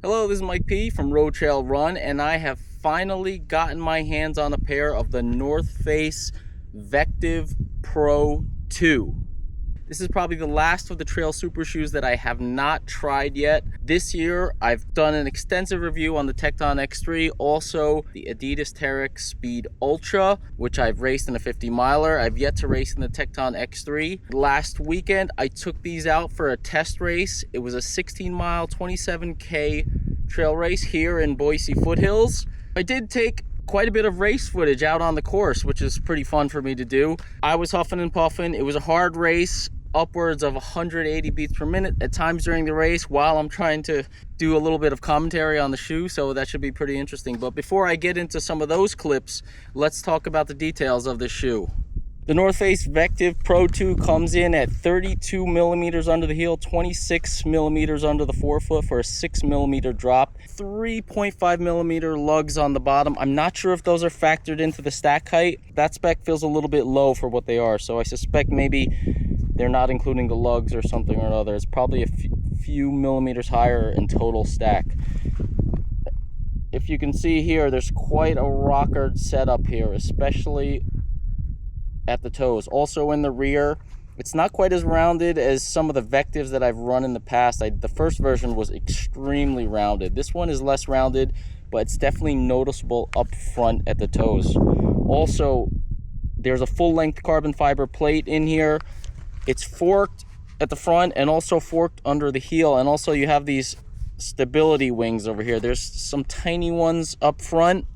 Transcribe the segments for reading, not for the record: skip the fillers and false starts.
Hello, this is Mike P from Road Trail Run, and I have finally gotten my hands on a pair of the North Face Vectiv Pro 2. This is probably the last of the trail super shoes that I have not tried yet. This year, I've done an extensive review on the Tecton X3, also the Adidas Terrex Speed Ultra, which I've raced in a 50 miler. I've yet to race in the Tecton X3. Last weekend, I took these out for a test race. It was a 16 mile, 27K trail race here in Boise Foothills. I did take quite a bit of race footage out on the course, which is pretty fun for me to do. I was huffing and puffing. It was a hard race, upwards of 180 beats per minute at times during the race while I'm trying to do a little bit of commentary on the shoe, so that should be pretty interesting. But before I get into some of those clips, let's talk about the details of the shoe. The North Face Vectiv Pro 2 comes in at 32 millimeters under the heel, 26 millimeters under the forefoot for a 6 millimeter drop, 3.5 millimeter lugs on the bottom. I'm not sure if those are factored into the stack height. That spec feels a little bit low for what they are, so I suspect maybe they're not including the lugs or something or other. It's probably a few millimeters higher in total stack. If you can see here, there's quite a rocker setup here, especially at the toes. Also in the rear, it's not quite as rounded as some of the Vectivs that I've run in the past. The first version was extremely rounded. This one is less rounded, but it's definitely noticeable up front at the toes. Also, there's a full-length carbon fiber plate in here. It's forked at the front and also forked under the heel, and also you have these stability wings over here. There's some tiny ones up front,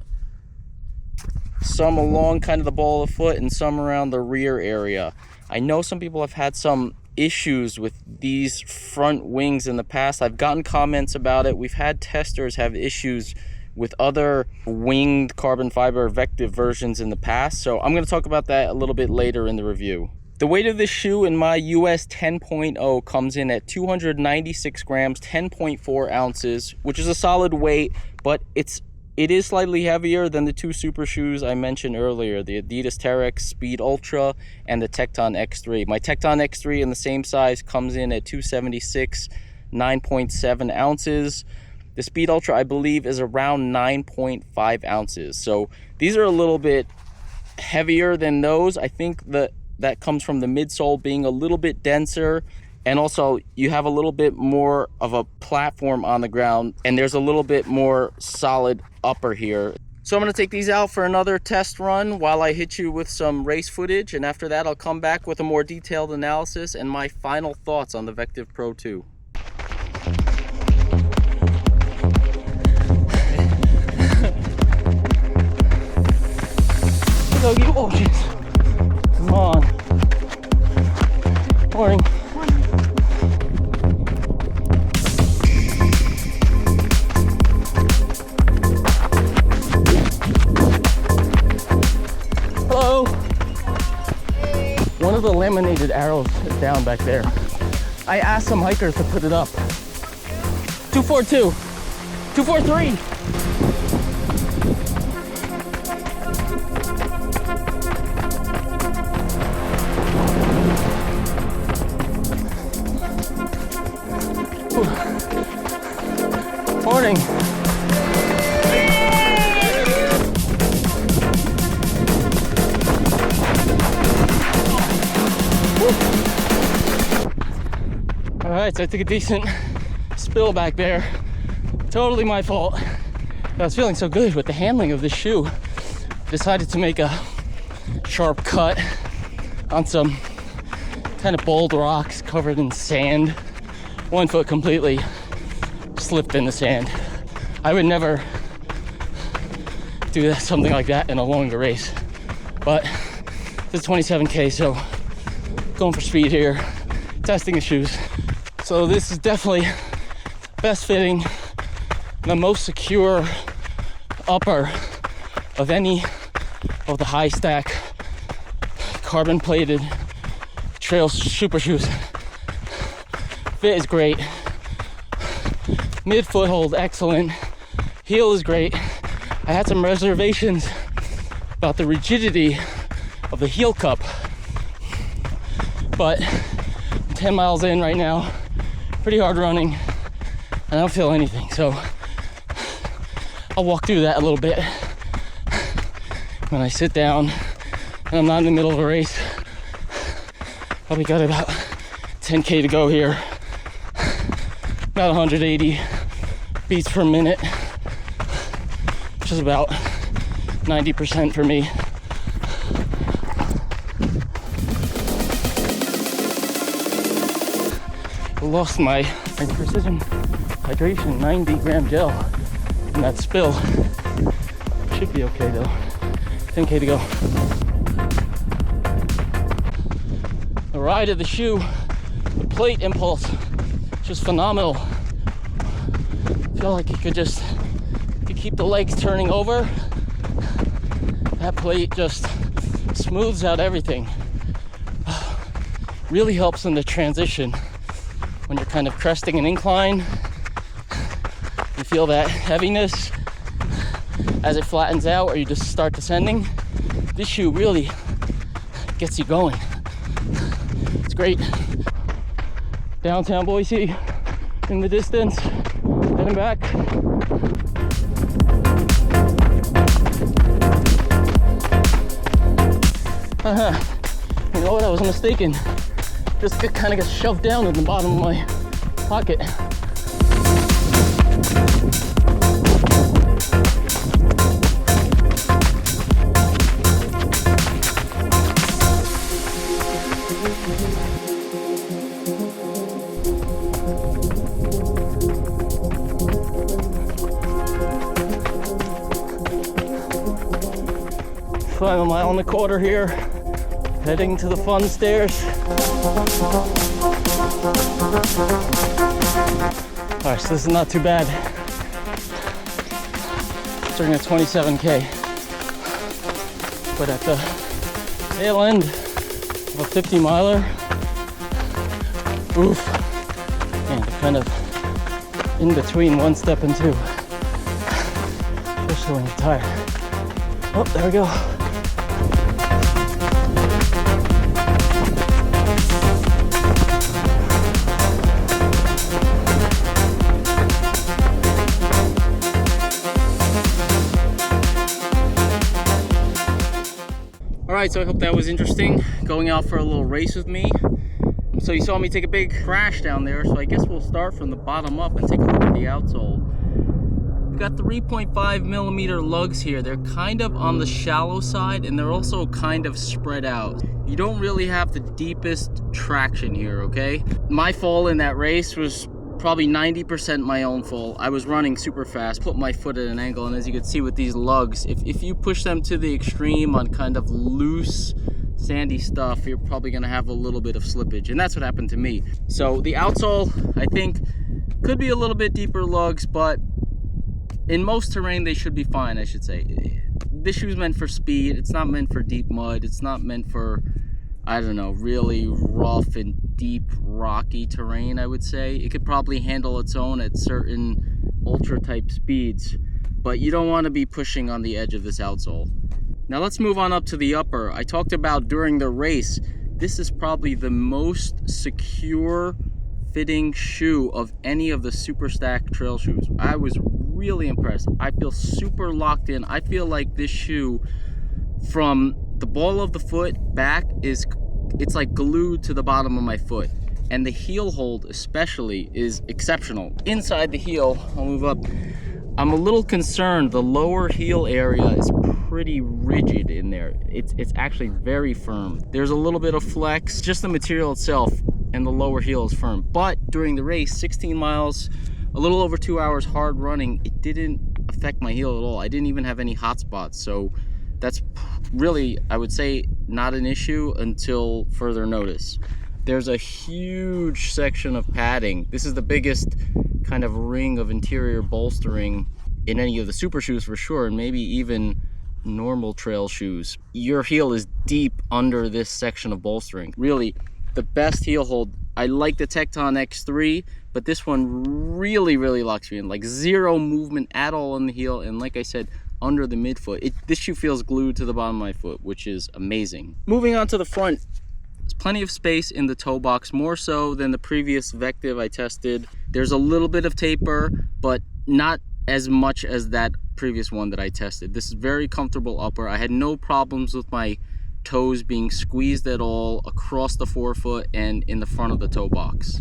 some along kind of the ball of the foot, and some around the rear area. I know some people have had some issues with these front wings in the past. I've gotten comments about it. We've had testers have issues with other winged carbon fiber Vectiv versions in the past, so I'm going to talk about that a little bit later in the review. The weight of this shoe in my US 10.0 comes in at 296 grams, 10.4 ounces, which is a solid weight, but it is slightly heavier than the two super shoes I mentioned earlier, the Adidas Terrex Speed Ultra and the Tecton X3. My Tecton X3 in the same size comes in at 276, 9.7 ounces. The Speed Ultra, I believe, is around 9.5 ounces. So these are a little bit heavier than those. I think that comes from the midsole being a little bit denser, and also you have a little bit more of a platform on the ground, and there's a little bit more solid upper here. So I'm going to take these out for another test run while I hit you with some race footage, and after that I'll come back with a more detailed analysis and my final thoughts on the Vectiv Pro 2. Oh, jeez. Come on. Morning. Hello. Hey. One of the laminated arrows is down back there. I asked some hikers to put it up. 242. 243. Morning. All right, so I took a decent spill back there. Totally my fault. I was feeling so good with the handling of this shoe. I decided to make a sharp cut on some kind of bold rocks covered in sand. One foot completely slipped in the sand. I would never do something like that in a longer race, but it's 27K, so going for speed here, testing the shoes. So this is definitely best fitting, the most secure upper of any of the high stack carbon plated trail super shoes. Fit is great. Mid foothold, excellent. Heel is great. I had some reservations about the rigidity of the heel cup, but I'm 10 miles in right now, pretty hard running. I don't feel anything, so I'll walk through that a little bit when I sit down and I'm not in the middle of a race. Probably got about 10K to go here. About 180 beats per minute, which is about 90% for me. I lost my precision hydration 90-gram gel in that spill. Should be okay though. 10K to go. The ride of the shoe, the plate impulse, just phenomenal. I feel like you could keep the legs turning over. That plate just smooths out everything. Really helps in the transition when you're kind of cresting an incline. You feel that heaviness as it flattens out or you just start descending. This shoe really gets you going. It's great. Downtown Boise in the distance, heading back. You know what, I was mistaken. Just kind of got shoved down in the bottom of my pocket. Final mile and a quarter here, heading to the fun stairs. All right, so this is not too bad. Starting at 27K, but at the tail end of a 50 miler, oof, and kind of in between one step and two, especially when you're tired. Oh, there we go. Alright, so I hope that was interesting, going out for a little race with me. So you saw me take a big crash down there, so I guess we'll start from the bottom up and take a look at the outsole. We've got 3.5 millimeter lugs here. They're kind of on the shallow side and they're also kind of spread out. You don't really have the deepest traction here, okay? My fall in that race was probably 90% my own fault. I was running super fast, put my foot at an angle, and as you can see with these lugs, if you push them to the extreme on kind of loose, sandy stuff, you're probably gonna have a little bit of slippage, and that's what happened to me. So the outsole, I think, could be a little bit deeper lugs, but in most terrain, they should be fine, I should say. This shoe's meant for speed. It's not meant for deep mud. It's not meant for, I don't know, really rough and deep rocky terrain, I would say. It could probably handle its own at certain ultra type speeds, but you don't want to be pushing on the edge of this outsole. Now let's move on up to the upper. I talked about during the race, this is probably the most secure fitting shoe of any of the Super Stack trail shoes. I was really impressed. I feel super locked in. I feel like this shoe from the ball of the foot back it's like glued to the bottom of my foot, and the heel hold especially is exceptional. Inside the heel, I'll move up, I'm a little concerned. The lower heel area is pretty rigid in there. It's actually very firm. There's a little bit of flex, just the material itself, and the lower heel is firm. But during the race, 16 miles, a little over 2 hours hard running, it didn't affect my heel at all. I didn't even have any hot spots, so that's really, I would say, not an issue until further notice. There's a huge section of padding. This is the biggest kind of ring of interior bolstering in any of the super shoes for sure, and maybe even normal trail shoes. Your heel is deep under this section of bolstering. Really, the best heel hold. I like the Tecton X3, but this one really, really locks me in. Like zero movement at all on the heel, and like I said, under the midfoot. This shoe feels glued to the bottom of my foot, which is amazing. Moving on to the front, there's plenty of space in the toe box, more so than the previous Vectiv I tested. There's a little bit of taper, but not as much as that previous one that I tested. This is very comfortable upper. I had no problems with my toes being squeezed at all across the forefoot and in the front of the toe box.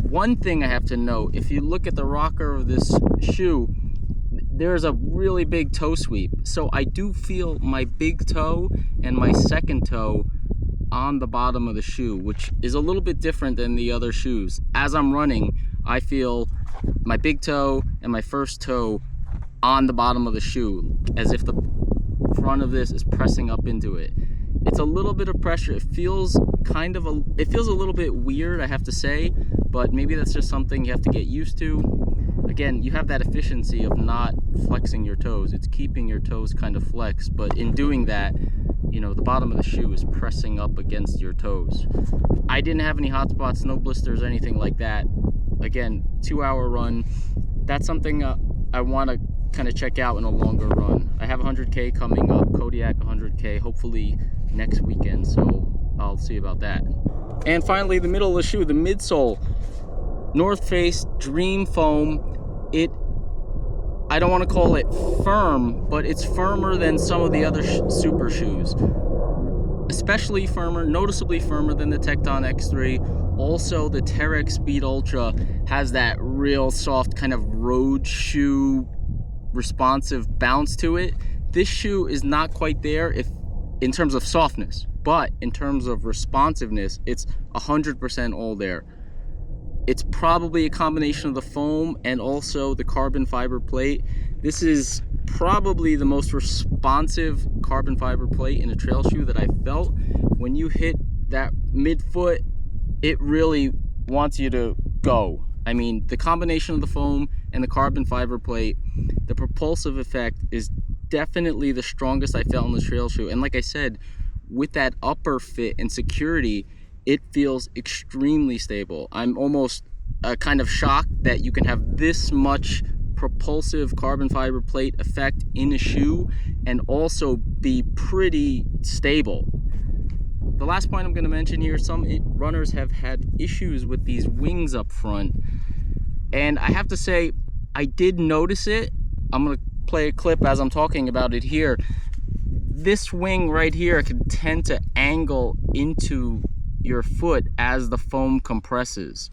One thing I have to note, if you look at the rocker of this shoe, there's a really big toe sweep. So I do feel my big toe and my second toe on the bottom of the shoe, which is a little bit different than the other shoes. As I'm running, I feel my big toe and my first toe on the bottom of the shoe, as if the front of this is pressing up into it. It's a little bit of pressure. It feels it feels a little bit weird, I have to say, but maybe that's just something you have to get used to. Again, you have that efficiency of not flexing your toes. It's keeping your toes kind of flexed, but in doing that, you know, the bottom of the shoe is pressing up against your toes. I didn't have any hot spots, no blisters, anything like that. Again, 2-hour run. That's something I want to kind of check out in a longer run. I have 100K coming up, Kodiak 100K, hopefully next weekend, so I'll see about that. And finally, the middle of the shoe, the midsole. North Face Dream Foam. I don't want to call it firm, but it's firmer than some of the other super shoes. Especially firmer, noticeably firmer than the Tecton X3. Also, the Terex Speed Ultra has that real soft kind of road shoe responsive bounce to it. This shoe is not quite there in terms of softness, but in terms of responsiveness, it's 100% all there. It's probably a combination of the foam and also the carbon fiber plate. This is probably the most responsive carbon fiber plate in a trail shoe that I felt. When you hit that midfoot, it really wants you to go. I mean, the combination of the foam and the carbon fiber plate, the propulsive effect is definitely the strongest I felt in the trail shoe. And like I said, with that upper fit and security, it feels extremely stable. I'm almost kind of shocked that you can have this much propulsive carbon fiber plate effect in a shoe and also be pretty stable. The last point I'm going to mention here, some runners have had issues with these wings up front, and I have to say I did notice it. I'm going to play a clip as I'm talking about it here. This wing right here can tend to angle into your foot as the foam compresses.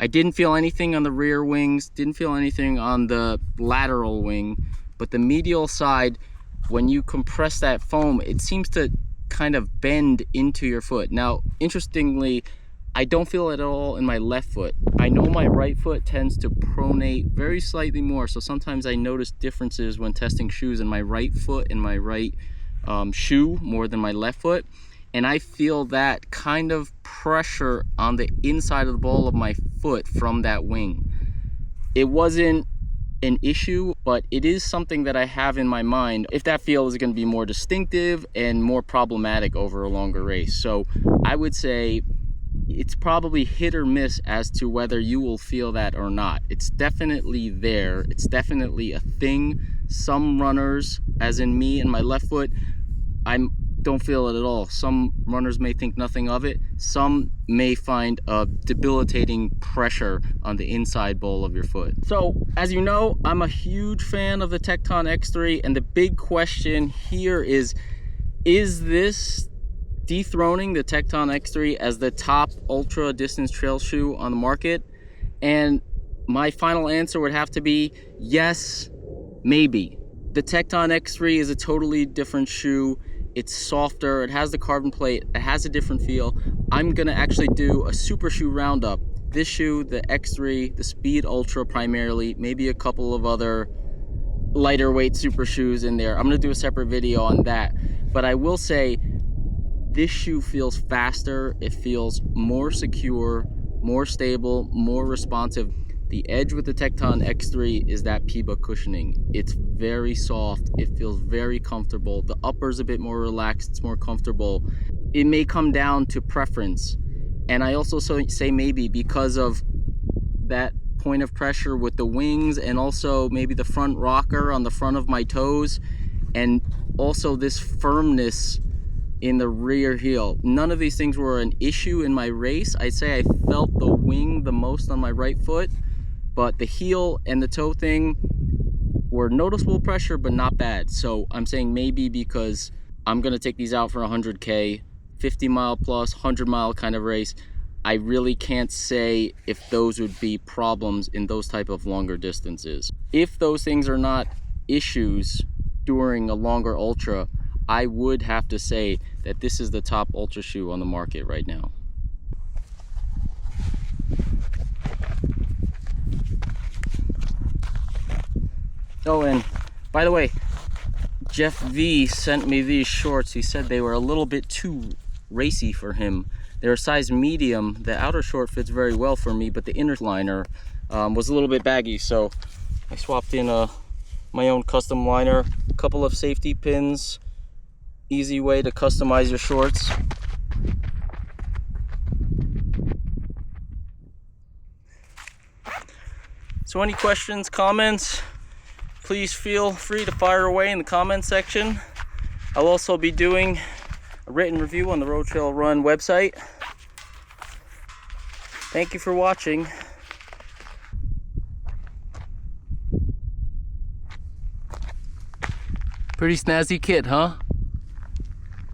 I didn't feel anything on the rear wings, didn't feel anything on the lateral wing, but the medial side, when you compress that foam, it seems to kind of bend into your foot. Now, interestingly, I don't feel it at all in my left foot. I know my right foot tends to pronate very slightly more, so sometimes I notice differences when testing shoes in my right foot and my right shoe more than my left foot. And I feel that kind of pressure on the inside of the ball of my foot from that wing. It wasn't an issue, but it is something that I have in my mind if that feel is going to be more distinctive and more problematic over a longer race. So I would say it's probably hit or miss as to whether you will feel that or not. It's definitely there. It's definitely a thing. Some runners, as in me and my left foot, I don't feel it at all. Some runners may think nothing of it. Some may find a debilitating pressure on the inside ball of your foot. So, as you know, I'm a huge fan of the Tecton X3, and the big question here is this dethroning the Tecton X3 as the top ultra distance trail shoe on the market? And my final answer would have to be yes, maybe. The Tecton X3 is a totally different shoe. It's softer, it has the carbon plate, it has a different feel. I'm gonna actually do a super shoe roundup. This shoe, the X3, the Speed Ultra primarily, maybe a couple of other lighter weight super shoes in there. I'm gonna do a separate video on that. But I will say, this shoe feels faster, it feels more secure, more stable, more responsive. The edge with the Tecton X3 is that PIBA cushioning. It's very soft, it feels very comfortable. The upper's a bit more relaxed, it's more comfortable. It may come down to preference. And I also say maybe because of that point of pressure with the wings and also maybe the front rocker on the front of my toes and also this firmness in the rear heel. None of these things were an issue in my race. I'd say I felt the wing the most on my right foot, but the heel and the toe thing, were noticeable pressure, but not bad. So I'm saying maybe because I'm gonna take these out for 100K, 50 mile plus, 100 mile kind of race. I really can't say if those would be problems in those type of longer distances. If those things are not issues during a longer ultra, I would have to say that this is the top ultra shoe on the market right now. Oh, and by the way, Jeff V sent me these shorts. He said they were a little bit too racy for him. They're a size medium. The outer short fits very well for me, but the inner liner was a little bit baggy, so I swapped in my own custom liner, a couple of safety pins. Easy way to customize your shorts. So any questions, comments, please feel free to fire away in the comment section. I'll also be doing a written review on the Road Trail Run website. Thank you for watching. Pretty snazzy kit, huh?